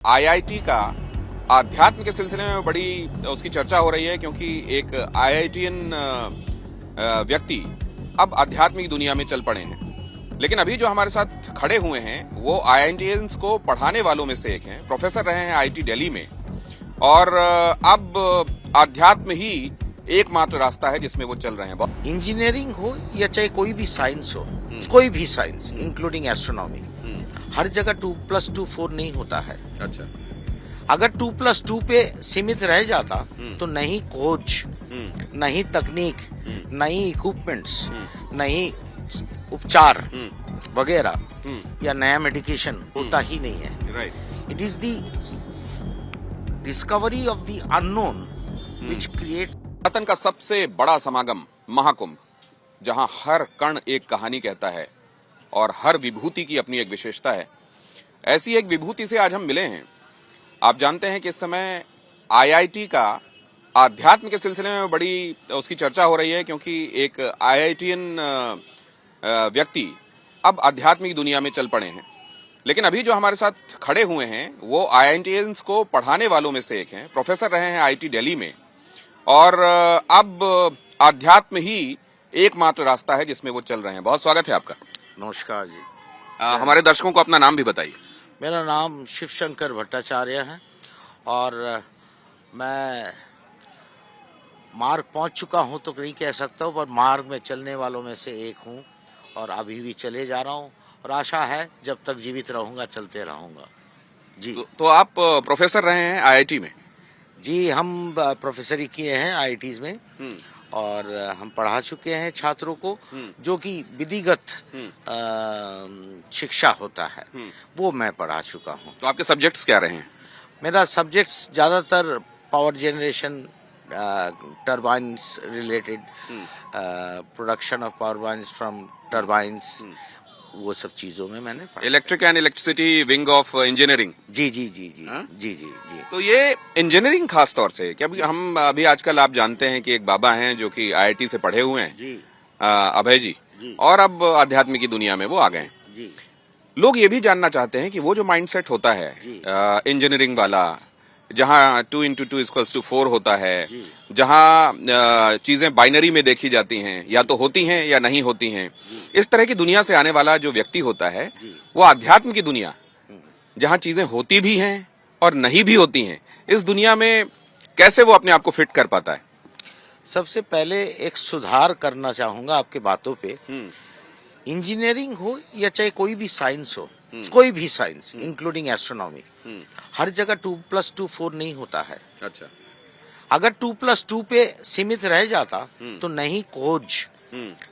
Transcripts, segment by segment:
IIT का आध्यात्म के सिलसिले में बड़ी उसकी चर्चा हो रही है क्योंकि एक आईआईटीएन व्यक्ति अब आध्यात्मिक दुनिया में चल पड़े हैं। लेकिन अभी जो हमारे साथ खड़े हुए हैं वो आईआईटीएन्स को पढ़ाने वालों में से एक हैं। प्रोफेसर रहे हैं आईआईटी दिल्ली में और अब आध्यात्म ही एकमात्र रास्ता है जिसमें वो चल रहे हैं। इंजीनियरिंग हो या चाहे कोई भी साइंस हो, कोई भी साइंस इंक्लूडिंग एस्ट्रोनॉमी, हर जगह 2+2 4 नहीं होता है। अच्छा, अगर 2+2 पे सीमित रह जाता तो नहीं खोज, नहीं तकनीक, नहीं इक्विपमेंट्स, नहीं उपचार वगैरह या नया मेडिकेशन होता ही नहीं है। Right. It is the discovery of the unknown which create. Sanatan का सबसे बड़ा समागम महाकुंभ, जहां हर कण एक कहानी कहता है और हर विभूति की अपनी एक विशेषता है। ऐसी एक विभूति से आज हम मिले हैं। आप जानते हैं कि इस समय आईआईटी का आध्यात्म के सिलसिले में बड़ी उसकी चर्चा हो रही है क्योंकि एक आईआईटीएन व्यक्ति अब आध्यात्मिक दुनिया में चल पड़े हैं। लेकिन अभी जो हमारे साथ खड़े हुए हैं वो आईआईटीएन्स को पढ़ाने वालों में से एक हैं। प्रोफेसर रहे हैं आईआईटी दिल्ली में और अब आध्यात्म ही एकमात्र रास्ता है जिसमें वो चल रहे हैं। बहुत स्वागत है आपका। नमस्कार जी। हमारे दर्शकों को अपना नाम भी बताइए। मेरा नाम शिव शंकर भट्टाचार्य है और मैं मार्ग पहुंच चुका हूं तो नहीं कह सकता हूं, पर मार्ग में चलने वालों में से एक हूं और अभी भी चले जा रहा हूं और आशा है जब तक जीवित रहूंगा चलते रहूंगा जी। तो आप प्रोफेसर रहे हैं आईआईटी में? जी, हम प्रोफेसरी किए हैं आईआईटीज में और हम पढ़ा चुके हैं छात्रों को, जो कि विधिगत शिक्षा होता है वो मैं पढ़ा चुका हूँ। तो आपके सब्जेक्ट्स क्या रहे हैं? मेरा सब्जेक्ट्स ज्यादातर power generation, turbines related, production of power बाइन्स फ्रॉम टर्बाइन्स, वो सब चीजों में मैंने पढ़ा। Electric and electricity wing of engineering. जी जी जी जी जी जी जी। तो ये इंजीनियरिंग खास तौर से क्या हम अभी आजकल आप जानते हैं कि एक बाबा हैं जो कि आईआईटी से पढ़े हुए हैं जी, अभय जी, और अब आध्यात्मिक की दुनिया में वो आ गए हैं जी। लोग ये भी जानना चाहते हैं कि वो जो माइंडसेट होता है इंजीनियरिंग वाला, जहाँ 2 × 2 = 4 होता है, जहाँ चीजें बाइनरी में देखी जाती हैं, या तो होती हैं या नहीं होती हैं, इस तरह की दुनिया से आने वाला जो व्यक्ति होता है वो आध्यात्म की दुनिया, जहाँ चीजें होती भी हैं और नहीं भी होती हैं, इस दुनिया में कैसे वो अपने आप को फिट कर पाता है? सबसे पहले एक सुधार करना चाहूंगा आपके बातों पे। इंजीनियरिंग हो या चाहे कोई भी साइंस हो, कोई भी साइंस इंक्लूडिंग एस्ट्रोनॉमी, हर जगह 2+2 4 नहीं होता है। अच्छा, अगर 2+2 पे सीमित रह जाता तो नहीं खोज,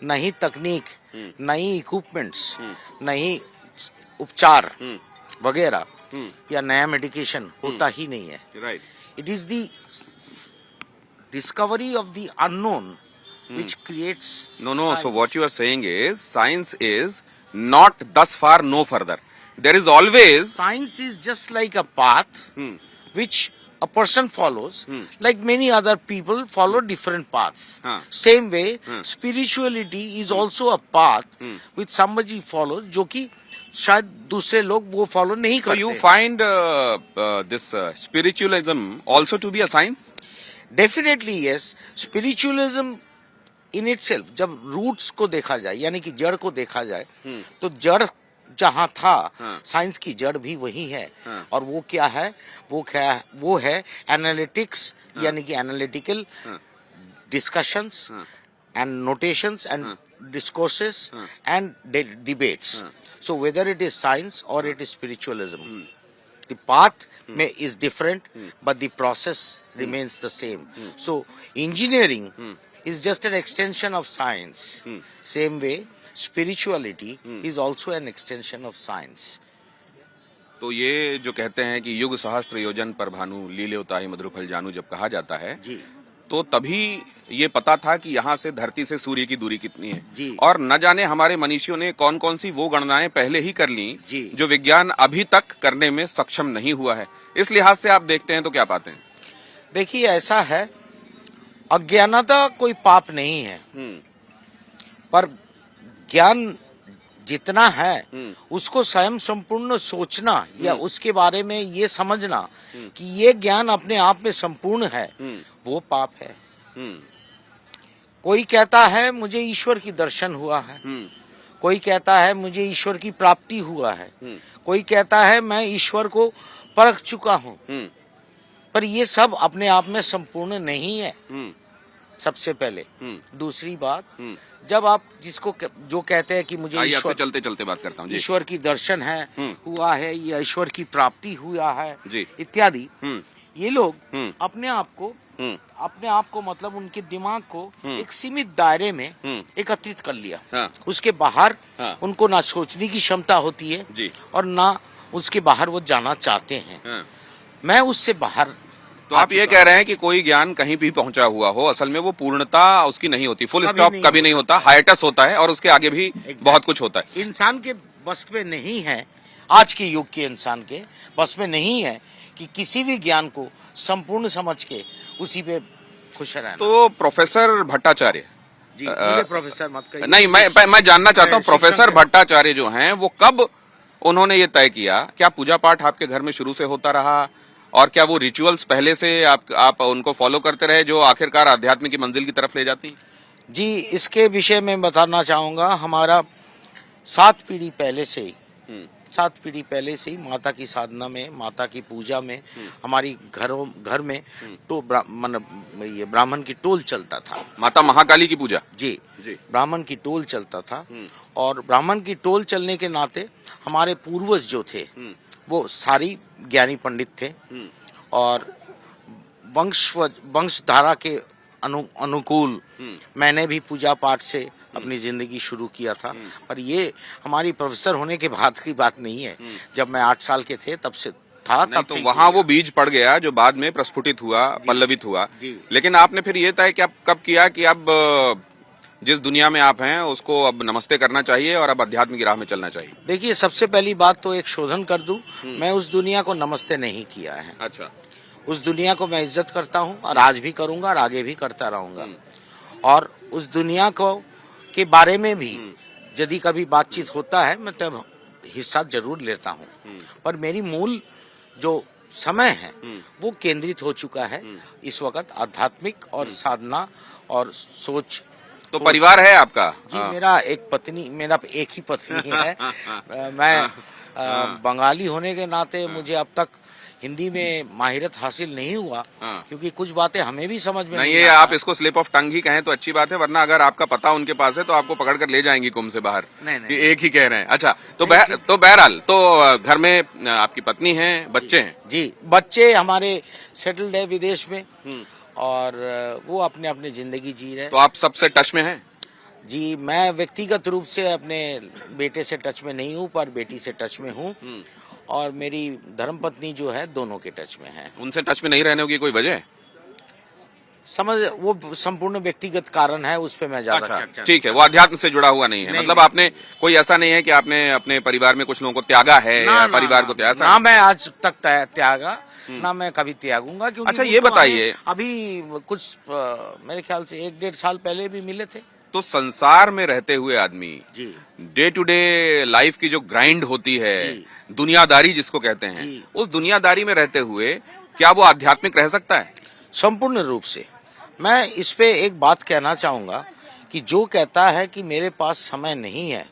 नहीं तकनीक, नहीं इक्विपमेंट्स, नहीं उपचार वगैरह या नया मेडिकेशन होता ही नहीं है। Right. It is the discovery of the unknown which creates No. science. So what you are saying is science is not thus far, no further. There is always Science is just like a path which a person follows, like many other people follow different paths. Same way, spirituality is also a path which somebody follows, जो कि शायद दूसरे लोग वो follow नहीं So करते। you find this spiritualism also to be a science? Definitely yes. Spiritualism in itself, जब roots को देखा जाए यानी कि जड़ को देखा जाए, तो जड़ जहां था, साइंस की जड़ भी वही है। और वो क्या है? वो है एनालिटिक्स, यानी कि analytical discussions and notations and discourses and debates. So whether it is science और it is spiritualism, the path is different but the process remains the same. So engineering is just an extension of science. Same way spirituality is also an extension of science. तो ये जो कहते हैं कि युग सहस्त्र योजन पर भानु लील्योताहि मधुरफल जानू जब कहा जाता है जी, तो तभी ये पता था कि यहाँ से धरती से सूर्य की दूरी कितनी है जी। और न जाने हमारे मनीषियों ने कौन कौन सी वो गणनाएं पहले ही कर ली जी। जो विज्ञान अभी तक करने में सक्षम नहीं हुआ है। इस लिहाज से आप देखते हैं तो क्या पाते हैं? देखिए, ऐसा है, अज्ञानता कोई पाप नहीं है, पर ज्ञान जितना है उसको स्वयं संपूर्ण सोचना या उसके बारे में ये समझना कि ये ज्ञान अपने आप में संपूर्ण है, वो पाप है। कोई कहता है मुझे ईश्वर की दर्शन हुआ है, कोई कहता है मुझे ईश्वर की प्राप्ति हुआ है, कोई कहता है मैं ईश्वर को परख चुका हूँ, पर ये सब अपने आप में संपूर्ण नहीं है, सबसे पहले। दूसरी बात, जब आप जिसको जो कहते हैं कि मुझे ईश्वर, चलते चलते बात करता हूँ, ईश्वर की दर्शन है हुआ है या ईश्वर की प्राप्ति हुआ है जी, इत्यादि, ये लोग अपने आप को मतलब उनके दिमाग को एक सीमित दायरे में एकत्रित कर लिया। हाँ। उसके बाहर हाँ। उनको ना सोचने की क्षमता होती है जी। और ना उसके बाहर वो जाना चाहते हैं। हाँ। मैं उससे बाहर, तो आप ये कह रहे हैं कि कोई ज्ञान कहीं भी पहुंचा हुआ हो, असल में वो पूर्णता उसकी नहीं होती, फुल स्टॉप कभी नहीं होता, हाइटस होता है और उसके आगे भी बहुत कुछ होता है। इंसान के बस में नहीं है, आज के युग के इंसान के बस में नहीं है कि किसी भी ज्ञान को संपूर्ण समझ के उसी पे खुश रहना। तो प्रोफेसर भट्टाचार्य जी, मुझे प्रोफेसर मत कहिए। नहीं, मैं जानना चाहता हूँ प्रोफेसर भट्टाचार्य जो हैं वो कब उन्होंने ये तय किया, क्या पूजा पाठ आपके घर में शुरू से होता रहा और क्या वो रिचुअल्स पहले से आप उनको फॉलो करते रहे जो आखिरकार आध्यात्म की मंजिल की तरफ ले जाती? जी, इसके विषय में बताना चाहूंगा, हमारा 7 पीढ़ी पहले से ही 7 पीढ़ी पहले से ही माता की साधना में, माता की पूजा में, हमारी घर में तो ये ब्राह्मण की टोल चलता था। माता महाकाली की पूजा? जी जी, ब्राह्मण की टोल चलता था और ब्राह्मण की टोल चलने के नाते हमारे पूर्वज जो थे वो सारी ज्ञानी पंडित थे और वंशधारा के अनुकूल मैंने भी पूजा पाठ से अपनी जिंदगी शुरू किया था। पर ये हमारी प्रोफेसर होने के बाद की बात नहीं है, जब मैं 8 साल के थे तब से था। तब तो वहाँ वो बीज पड़ गया जो बाद में प्रस्फुटित हुआ, पल्लवित हुआ। लेकिन आपने फिर ये तय कब किया कि अब जिस दुनिया में आप हैं उसको अब नमस्ते करना चाहिए और अब अध्यात्म की राह में चलना चाहिए? देखिए, सबसे पहली बात तो एक शोधन कर दूं, मैं उस दुनिया को नमस्ते नहीं किया है। अच्छा। उस दुनिया को मैं इज्जत करता हूं और आज भी करूंगा और आगे भी करता रहूंगा। और उस दुनिया को के बारे में भी यदि कभी बातचीत होता है मैं तब हिस्सा जरूर लेता हूं, पर मेरी मूल जो समय है वो केंद्रित हो चुका है इस वक्त आध्यात्मिक और साधना और सोच। तो परिवार है आपका? जी, मेरा एक ही पत्नी है। मैं बंगाली होने के नाते मुझे अब तक हिंदी में माहिरत हासिल नहीं हुआ, क्योंकि कुछ बातें हमें भी समझ में नहीं। ये आप इसको स्लिप ऑफ टंग ही कहें तो अच्छी बात है, वरना अगर आपका पता उनके पास है तो आपको पकड़ कर ले जाएंगी कुंभ से बाहर। नहीं, एक ही कह रहे हैं। अच्छा, तो बहरहाल तो घर में आपकी पत्नी है, बच्चे हैं? जी, बच्चे हमारे सेटल्ड है विदेश में और वो अपने अपने जिंदगी जी रहे। तो आप सबसे टच में हैं? जी, मैं व्यक्तिगत रूप से अपने बेटे से टच में नहीं हूँ, पर बेटी से टच में हूँ और मेरी धर्मपत्नी जो है दोनों के टच में है। उनसे टच में नहीं रहने की कोई वजह? वो संपूर्ण व्यक्तिगत कारण है, उस पे मैं ज्यादा। अच्छा, ठीक है, वो अध्यात्म से जुड़ा हुआ नहीं है। मतलब आपने कोई ऐसा नहीं है कि आपने अपने परिवार में कुछ लोगों को त्यागा है या परिवार को त्यागा? ना, मैं आज तक त्यागा, ना मैं कभी त्यागूंगा। क्योंकि अच्छा, ये बताइए, अभी कुछ मेरे ख्याल से 1-1.5 साल पहले भी मिले थे। तो संसार में रहते हुए आदमी डे टू डे लाइफ की जो ग्राइंड होती है, दुनियादारी जिसको कहते हैं, उस दुनियादारी में रहते हुए क्या वो आध्यात्मिक रह सकता है? संपूर्ण रूप से। मैं इस पे एक बात कहना चाहूंगा कि जो कहता है कि मेरे पास समय नहीं है,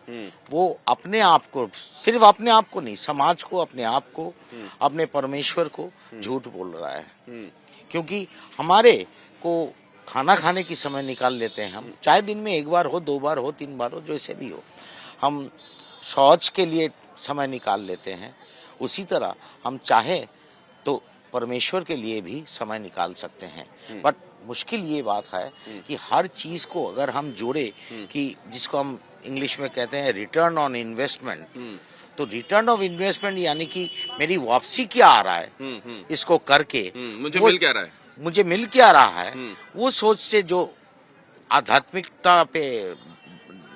वो अपने आप को, सिर्फ अपने आप को नहीं, समाज को, अपने आप को, अपने परमेश्वर को झूठ बोल रहा है। क्योंकि हमारे को खाना खाने की समय निकाल लेते हैं हम, चाहे दिन में 1 बार हो, 2 बार हो, 3 बार हो, जैसे भी हो। हम शौच के लिए समय निकाल लेते हैं, उसी तरह हम चाहे तो परमेश्वर के लिए भी समय निकाल सकते हैं। बट मुश्किल ये बात है कि हर चीज को अगर हम जोड़े कि जिसको हम इंग्लिश में कहते हैं रिटर्न ऑन इन्वेस्टमेंट, तो रिटर्न ऑफ इन्वेस्टमेंट यानी कि मेरी वापसी क्या आ रहा है इसको करके, मुझे मिल क्या रहा है, वो सोच से जो आध्यात्मिकता पे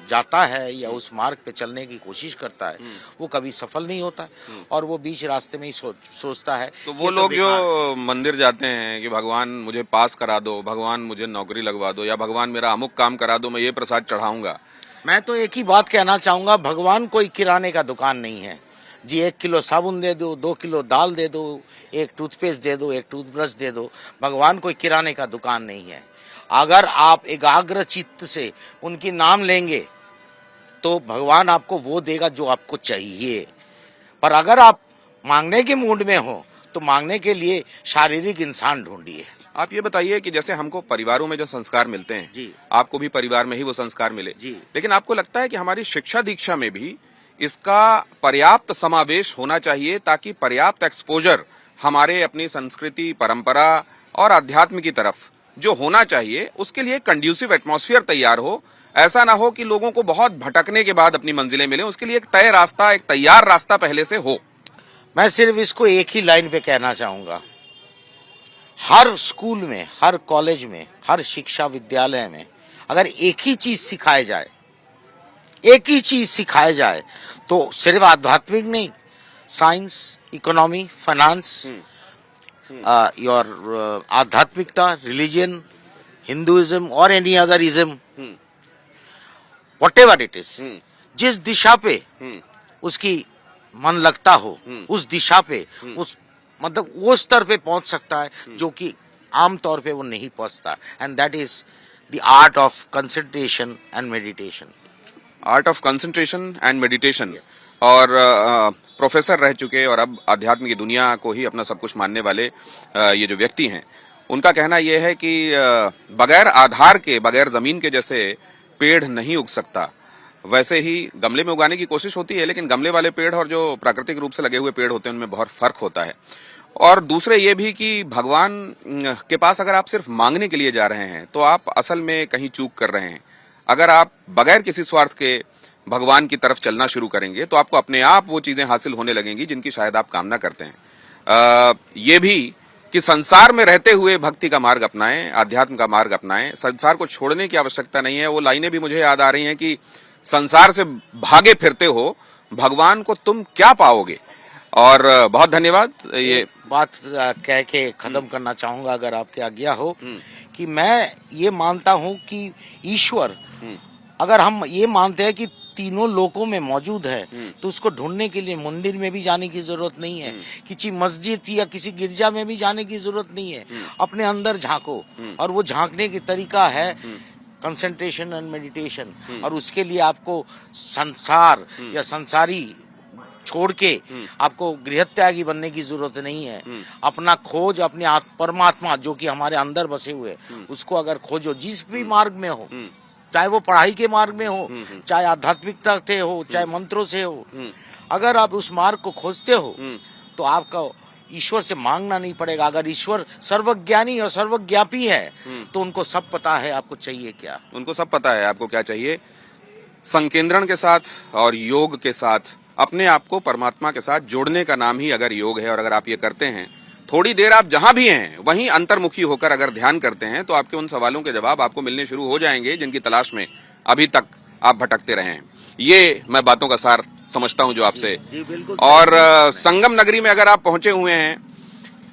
जाता है या उस मार्ग पे चलने की कोशिश करता है, वो कभी सफल नहीं होता है और वो बीच रास्ते में ही सोचता है। तो वो लोग जो मंदिर जाते हैं कि भगवान मुझे पास करा दो, भगवान मुझे नौकरी लगवा दो, या भगवान मेरा अमुक काम करा दो, मैं ये प्रसाद चढ़ाऊंगा, मैं तो एक ही बात कहना चाहूंगा, भगवान कोई किराने का दुकान नहीं है जी। 1 किलो साबुन दे दो, 2 किलो दाल दे दो, एक टूथपेस्ट दे दो, एक टूथब्रश दे दो। भगवान कोई किराने का दुकान नहीं है। अगर आप एकाग्र चित्त से उनकी नाम लेंगे तो भगवान आपको वो देगा जो आपको चाहिए। पर अगर आप मांगने के मूड में हो तो मांगने के लिए शारीरिक इंसान ढूंढिए। आप ये बताइए कि जैसे हमको परिवारों में जो संस्कार मिलते हैं जी। आपको भी परिवार में ही वो संस्कार मिले जी। लेकिन आपको लगता है कि हमारी शिक्षा दीक्षा में भी इसका पर्याप्त समावेश होना चाहिए ताकि पर्याप्त एक्सपोजर हमारे अपनी संस्कृति परंपरा और अध्यात्म की तरफ जो होना चाहिए उसके लिए कंड्यूसिव एटमॉस्फेयर तैयार हो। ऐसा ना हो कि लोगों को बहुत भटकने के बाद अपनी मंजिलें मिले, उसके लिए एक तय रास्ता, एक तैयार रास्ता पहले से हो। मैं सिर्फ इसको एक ही लाइन पे कहना चाहूंगा, हर स्कूल में, हर कॉलेज में, हर शिक्षा विद्यालय में अगर एक ही चीज सिखाया जाए, एक ही चीज सिखाया जाए तो सिर्फ आध्यात्मिक नहीं, साइंस, इकोनॉमी, फाइनेंस, योर आध्यात्मिकता, रिलीजन, हिंदुइज्म और any other ism, whatever it is, जिस दिशा पे उसकी मन लगता हो उस दिशा पे, उस मतलब वो स्तर पे पहुंच सकता है जो कि आमतौर पे वो नहीं पहुंचता। And that is the art of concentration and meditation. Art of concentration and meditation. और प्रोफेसर रह चुके और अब आध्यात्म की दुनिया को ही अपना सब कुछ मानने वाले ये जो व्यक्ति हैं, उनका कहना यह है कि बगैर आधार के, बगैर जमीन के जैसे पेड़ नहीं उग सकता, वैसे ही गमले में उगाने की कोशिश होती है लेकिन गमले वाले पेड़ और जो प्राकृतिक रूप से लगे हुए पेड़ होते हैं उनमें बहुत फर्क होता है। और दूसरे ये भी कि भगवान के पास अगर आप सिर्फ मांगने के लिए जा रहे हैं तो आप असल में कहीं चूक कर रहे हैं। अगर आप बगैर किसी स्वार्थ के भगवान की तरफ चलना शुरू करेंगे तो आपको अपने आप वो चीजें हासिल होने लगेंगी जिनकी शायद आप कामना करते हैं। ये भी कि संसार में रहते हुए भक्ति का मार्ग अपनाएं, अध्यात्म का मार्ग अपनाएं, संसार को छोड़ने की आवश्यकता नहीं है। वो लाइनें भी मुझे याद आ रही हैं कि संसार से भागे फिरते हो, भगवान को तुम क्या पाओगे। और बहुत धन्यवाद। ये बात कह के खत्म करना चाहूंगा अगर आपकी आज्ञा हो, कि मैं ये मानता हूं कि ईश्वर, अगर हम ये मानते हैं कि तीनों लोकों में मौजूद है तो उसको ढूंढने के लिए मंदिर में भी जाने की जरूरत नहीं है, किसी मस्जिद या किसी गिरजा में भी जाने की जरूरत नहीं है। अपने अंदर झांको, और वो झांकने की तरीका है कंसंट्रेशन एंड मेडिटेशन। और उसके लिए आपको संसार या संसारी छोड़ के आपको गृह त्यागी बनने की जरूरत नहीं है। अपना खोज अपने परमात्मा जो कि हमारे अंदर बसे हुए, उसको अगर खोजो, जिस भी मार्ग में हो, चाहे वो पढ़ाई के मार्ग में हो, चाहे आध्यात्मिकता से हो, चाहे मंत्रों से हो, अगर आप उस मार्ग को खोजते हो तो आपका ईश्वर से मांगना नहीं पड़ेगा। अगर ईश्वर सर्वज्ञानी और सर्वज्ञापी है तो उनको सब पता है आपको चाहिए क्या, उनको सब पता है आपको क्या चाहिए। संकेंद्रण के साथ और योग के साथ अपने आप को परमात्मा के साथ जोड़ने का नाम ही अगर योग है। और अगर आप ये करते हैं, थोड़ी देर आप जहां भी हैं वहीं अंतर्मुखी होकर अगर ध्यान करते हैं तो आपके उन सवालों के जवाब आपको मिलने शुरू हो जाएंगे जिनकी तलाश में अभी तक आप भटकते रहे हैं। ये मैं बातों का सार समझता हूं जो आपसे। और संगम नगरी में अगर आप पहुंचे हुए हैं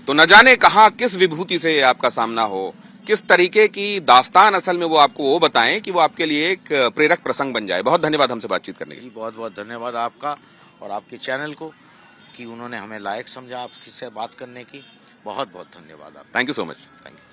तो न जाने कहां किस विभूति से आपका सामना हो, किस तरीके की दास्तान असल में वो आपको वो बताएं कि वो आपके लिए एक प्रेरक प्रसंग बन जाए। बहुत धन्यवाद हमसे बातचीत करने के लिए। बहुत बहुत धन्यवाद आपका और आपके चैनल को कि उन्होंने हमें लायक समझा आपसे बात करने की। बहुत बहुत धन्यवाद आप। Thank you so much. Thank you.